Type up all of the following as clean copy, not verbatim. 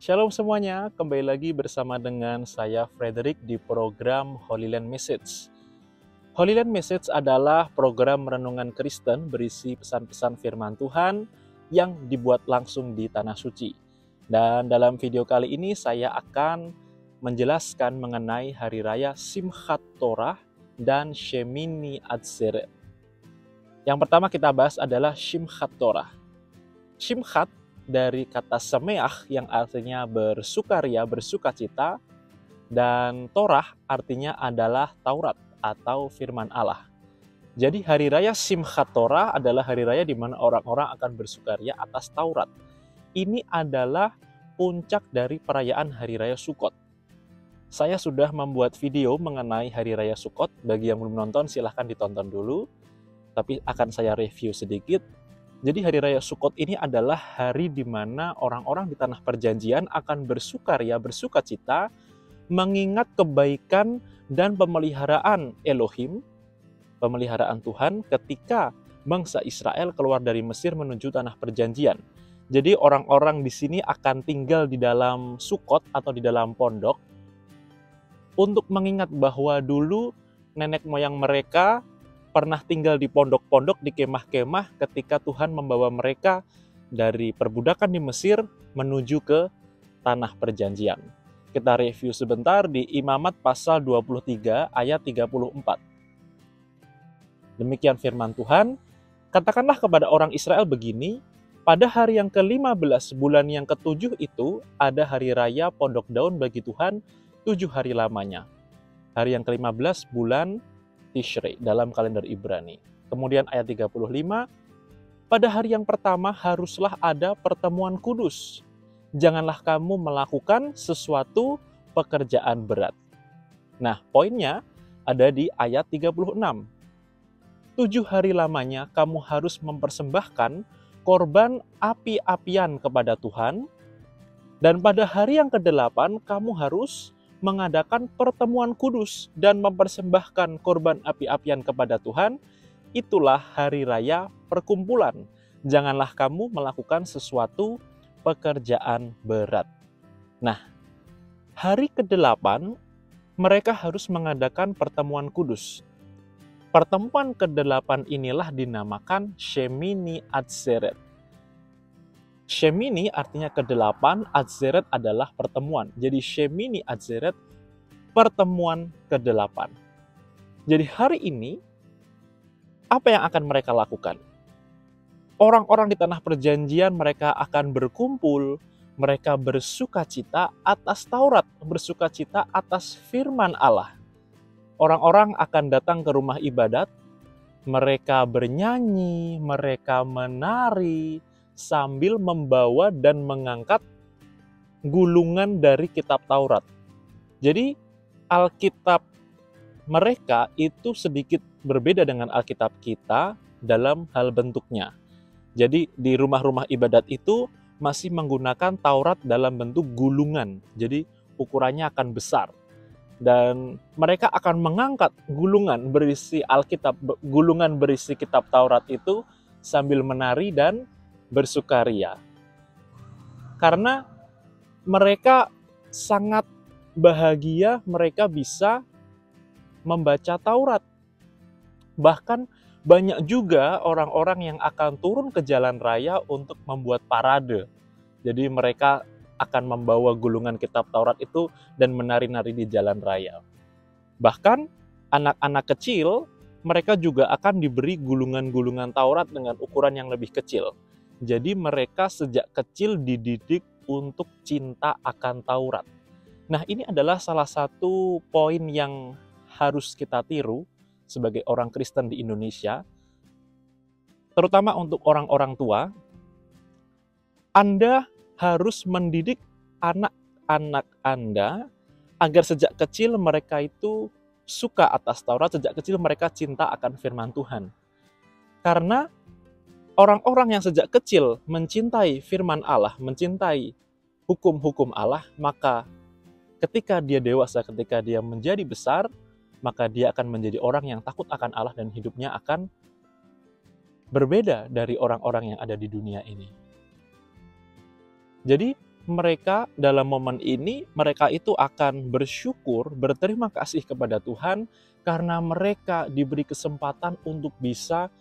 Shalom semuanya, kembali lagi bersama dengan saya Frederick di program Holy Land Message. Holy Land Message adalah program renungan Kristen berisi pesan-pesan firman Tuhan yang dibuat langsung di Tanah Suci. Dan dalam video kali ini saya akan menjelaskan mengenai Hari Raya Simchat Torah dan Shemini Atzeret. Yang pertama kita bahas adalah Simchat Torah. Simchat dari kata semeach yang artinya bersukaria, bersukacita, dan Torah artinya adalah Taurat atau firman Allah. Jadi hari raya Simchat Torah adalah hari raya di mana orang-orang akan bersukaria atas Taurat. Ini adalah puncak dari perayaan hari raya Sukkot. Saya sudah membuat video mengenai hari raya Sukkot. Bagi yang belum nonton silahkan ditonton dulu, tapi akan saya review sedikit. Jadi hari raya Sukkot ini adalah hari di mana orang-orang di tanah perjanjian akan bersukaria, bersukacita, mengingat kebaikan dan pemeliharaan Elohim, pemeliharaan Tuhan ketika bangsa Israel keluar dari Mesir menuju tanah perjanjian. Jadi orang-orang di sini akan tinggal di dalam Sukkot atau di dalam pondok untuk mengingat bahwa dulu nenek moyang mereka pernah tinggal di pondok-pondok, di kemah-kemah ketika Tuhan membawa mereka dari perbudakan di Mesir menuju ke tanah perjanjian. Kita review sebentar di Imamat pasal 23 ayat 34. Demikian firman Tuhan, katakanlah kepada orang Israel begini, pada hari yang ke-15 bulan yang ke-7 itu ada hari raya pondok daun bagi Tuhan 7 hari lamanya. Hari yang ke-15 bulan Tishrei dalam kalender Ibrani. Kemudian ayat 35, pada hari yang pertama haruslah ada pertemuan kudus. Janganlah kamu melakukan sesuatu pekerjaan berat. Nah, poinnya ada di ayat 36. 7 hari lamanya kamu harus mempersembahkan korban api-apian kepada Tuhan, dan pada hari yang ke-8 kamu harus mengadakan pertemuan kudus dan mempersembahkan korban api-apian kepada Tuhan. Itulah hari raya perkumpulan. Janganlah kamu melakukan sesuatu pekerjaan berat. Nah, hari ke-8 mereka harus mengadakan pertemuan kudus. Pertemuan ke-8 inilah dinamakan Shemini Atzeret. Shemini artinya ke-8, Atzeret adalah pertemuan. Jadi Shemini Atzeret, pertemuan ke-8. Jadi hari ini, apa yang akan mereka lakukan? Orang-orang di tanah perjanjian mereka akan berkumpul, mereka bersukacita atas Taurat, bersukacita atas firman Allah. Orang-orang akan datang ke rumah ibadat, mereka bernyanyi, mereka menari, sambil membawa dan mengangkat gulungan dari kitab Taurat. Jadi Alkitab mereka itu sedikit berbeda dengan Alkitab kita dalam hal bentuknya. Jadi di rumah-rumah ibadat itu masih menggunakan Taurat dalam bentuk gulungan. Jadi ukurannya akan besar. Dan mereka akan mengangkat gulungan berisi Alkitab, gulungan berisi kitab Taurat itu sambil menari dan bersukaria. Karena mereka sangat bahagia mereka bisa membaca Taurat. Bahkan banyak juga orang-orang yang akan turun ke jalan raya untuk membuat parade. Jadi mereka akan membawa gulungan kitab Taurat itu dan menari-nari di jalan raya. Bahkan anak-anak kecil mereka juga akan diberi gulungan-gulungan Taurat dengan ukuran yang lebih kecil. Jadi mereka sejak kecil dididik untuk cinta akan Taurat. Nah, ini adalah salah satu poin yang harus kita tiru sebagai orang Kristen di Indonesia, terutama untuk orang-orang tua. Anda harus mendidik anak-anak Anda agar sejak kecil mereka itu suka atas Taurat, sejak kecil mereka cinta akan firman Tuhan. Karena orang-orang yang sejak kecil mencintai firman Allah, mencintai hukum-hukum Allah, maka ketika dia dewasa, ketika dia menjadi besar, maka dia akan menjadi orang yang takut akan Allah dan hidupnya akan berbeda dari orang-orang yang ada di dunia ini. Jadi mereka dalam momen ini, mereka itu akan bersyukur, berterima kasih kepada Tuhan karena mereka diberi kesempatan untuk bisa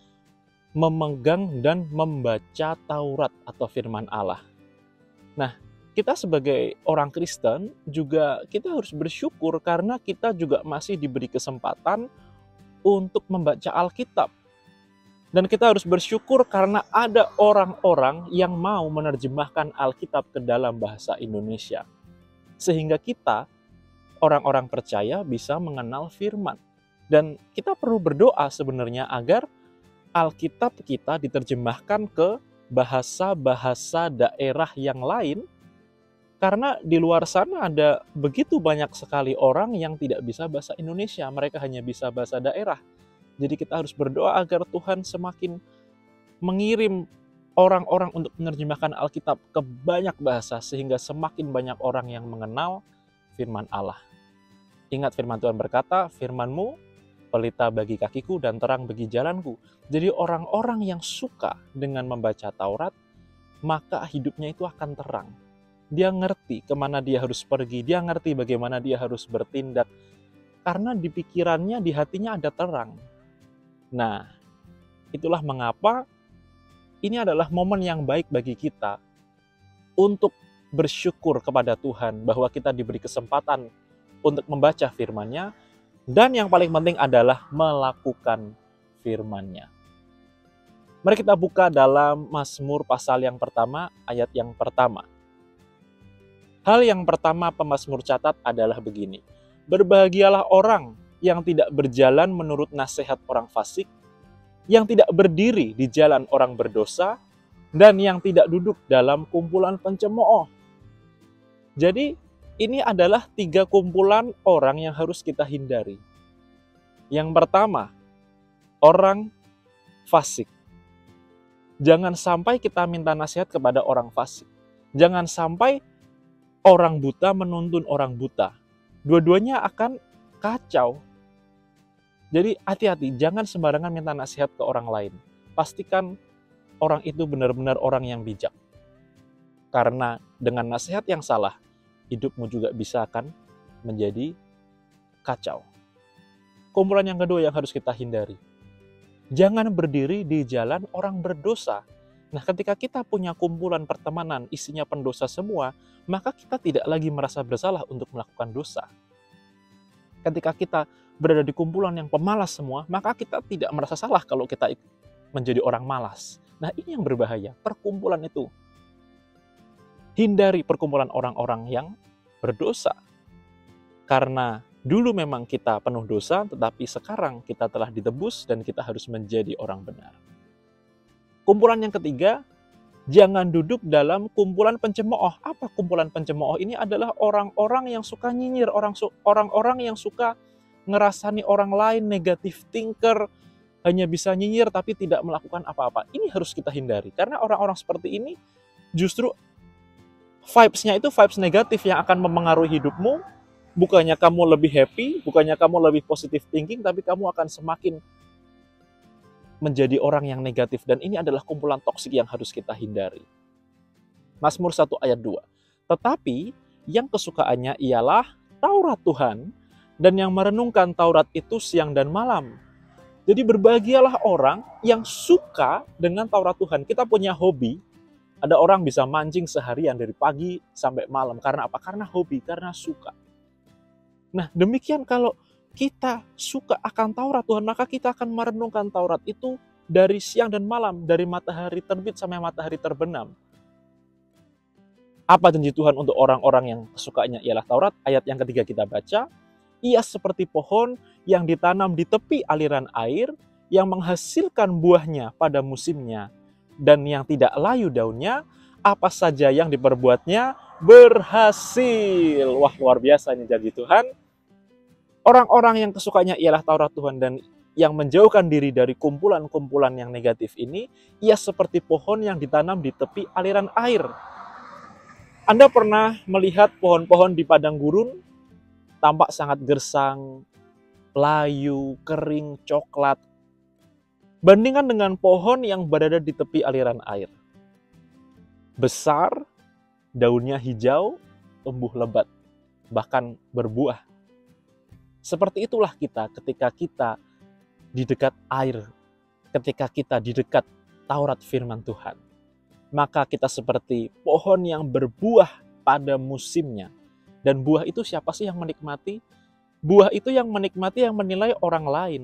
memegang dan membaca Taurat atau firman Allah. Nah, kita sebagai orang Kristen juga kita harus bersyukur karena kita juga masih diberi kesempatan untuk membaca Alkitab. Dan kita harus bersyukur karena ada orang-orang yang mau menerjemahkan Alkitab ke dalam bahasa Indonesia. Sehingga kita, orang-orang percaya, bisa mengenal firman. Dan kita perlu berdoa sebenarnya agar Alkitab kita diterjemahkan ke bahasa-bahasa daerah yang lain, karena di luar sana ada begitu banyak sekali orang yang tidak bisa bahasa Indonesia, mereka hanya bisa bahasa daerah. Jadi kita harus berdoa agar Tuhan semakin mengirim orang-orang untuk menerjemahkan Alkitab ke banyak bahasa, sehingga semakin banyak orang yang mengenal firman Allah. Ingat firman Tuhan berkata, firman-Mu pelita bagi kakiku dan terang bagi jalanku. Jadi orang-orang yang suka dengan membaca Taurat, maka hidupnya itu akan terang. Dia ngerti kemana dia harus pergi, dia ngerti bagaimana dia harus bertindak, karena di pikirannya, di hatinya ada terang. Nah, itulah mengapa ini adalah momen yang baik bagi kita untuk bersyukur kepada Tuhan bahwa kita diberi kesempatan untuk membaca firman-Nya, dan yang paling penting adalah melakukan firman-Nya. Mari kita buka dalam Mazmur pasal yang pertama, ayat yang pertama. Hal yang pertama pemazmur catat adalah begini: berbahagialah orang yang tidak berjalan menurut nasihat orang fasik, yang tidak berdiri di jalan orang berdosa, dan yang tidak duduk dalam kumpulan pencemooh. Jadi, ini adalah 3 kumpulan orang yang harus kita hindari. Yang pertama, orang fasik. Jangan sampai kita minta nasihat kepada orang fasik. Jangan sampai orang buta menuntun orang buta. Dua-duanya akan kacau. Jadi hati-hati, jangan sembarangan minta nasihat ke orang lain. Pastikan orang itu benar-benar orang yang bijak. Karena dengan nasihat yang salah, hidupmu juga bisa akan menjadi kacau. Kumpulan yang kedua yang harus kita hindari. Jangan berdiri di jalan orang berdosa. Nah, ketika kita punya kumpulan pertemanan isinya pendosa semua, maka kita tidak lagi merasa bersalah untuk melakukan dosa. Ketika kita berada di kumpulan yang pemalas semua, maka kita tidak merasa salah kalau kita menjadi orang malas. Nah, ini yang berbahaya, perkumpulan itu. Hindari perkumpulan orang-orang yang berdosa. Karena dulu memang kita penuh dosa, tetapi sekarang kita telah ditebus dan kita harus menjadi orang benar. Kumpulan yang ketiga, jangan duduk dalam kumpulan pencemooh. Apa kumpulan pencemooh? Ini adalah orang-orang yang suka nyinyir, orang-orang yang suka ngerasani orang lain, negatif thinker, hanya bisa nyinyir tapi tidak melakukan apa-apa. Ini harus kita hindari, karena orang-orang seperti ini justru vibes-nya itu vibes negatif yang akan mempengaruhi hidupmu. Bukannya kamu lebih happy, bukannya kamu lebih positive thinking, tapi kamu akan semakin menjadi orang yang negatif. Dan ini adalah kumpulan toksik yang harus kita hindari. Mazmur 1 ayat 2. Tetapi yang kesukaannya ialah Taurat Tuhan, dan yang merenungkan Taurat itu siang dan malam. Jadi berbahagialah orang yang suka dengan Taurat Tuhan. Kita punya hobi. Ada orang bisa mancing seharian dari pagi sampai malam. Karena apa? Karena hobi, karena suka. Nah, demikian kalau kita suka akan Taurat Tuhan, maka kita akan merenungkan Taurat itu dari siang dan malam, dari matahari terbit sampai matahari terbenam. Apa janji Tuhan untuk orang-orang yang kesukaannya ialah Taurat? Ayat yang ketiga kita baca, ia seperti pohon yang ditanam di tepi aliran air, yang menghasilkan buahnya pada musimnya, dan yang tidak layu daunnya, apa saja yang diperbuatnya berhasil. Wah, luar biasa ini janji Tuhan. Orang-orang yang kesukaannya ialah Taurat Tuhan dan yang menjauhkan diri dari kumpulan-kumpulan yang negatif ini, ia seperti pohon yang ditanam di tepi aliran air. Anda pernah melihat pohon-pohon di padang gurun? Tampak sangat gersang, layu, kering, coklat. Bandingkan dengan pohon yang berada di tepi aliran air. Besar, daunnya hijau, tumbuh lebat, bahkan berbuah. Seperti itulah kita ketika kita di dekat air, ketika kita di dekat Taurat firman Tuhan. Maka kita seperti pohon yang berbuah pada musimnya. Dan buah itu siapa sih yang menikmati? Buah itu yang menikmati, yang menilai orang lain.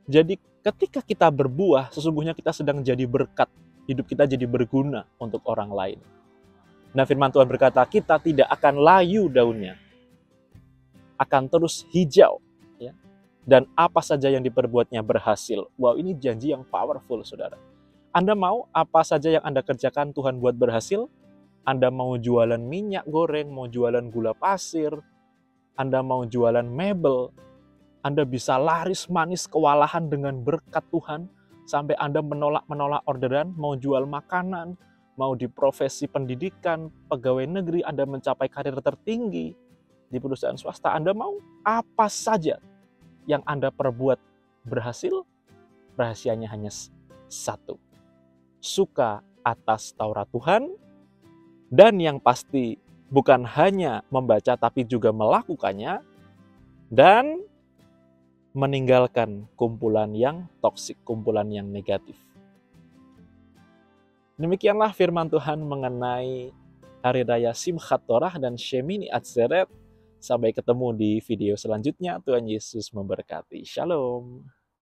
Jadi ketika kita berbuah, sesungguhnya kita sedang jadi berkat. Hidup kita jadi berguna untuk orang lain. Nah, firman Tuhan berkata, kita tidak akan layu daunnya. Akan terus hijau. Ya. Dan apa saja yang diperbuatnya berhasil. Wow, ini janji yang powerful, saudara. Anda mau apa saja yang Anda kerjakan Tuhan buat berhasil? Anda mau jualan minyak goreng, mau jualan gula pasir, Anda mau jualan mebel, Anda bisa laris manis kewalahan dengan berkat Tuhan, sampai Anda menolak orderan, mau jual makanan, mau di profesi pendidikan, pegawai negeri, Anda mencapai karir tertinggi di perusahaan swasta, Anda mau apa saja yang Anda perbuat berhasil, rahasianya hanya satu. Suka atas Taurat Tuhan, dan yang pasti bukan hanya membaca tapi juga melakukannya, dan meninggalkan kumpulan yang toksik, kumpulan yang negatif. Demikianlah firman Tuhan mengenai Hari Raya Simchat Torah dan Shemini Atzeret. Sampai ketemu di video selanjutnya. Tuhan Yesus memberkati. Shalom.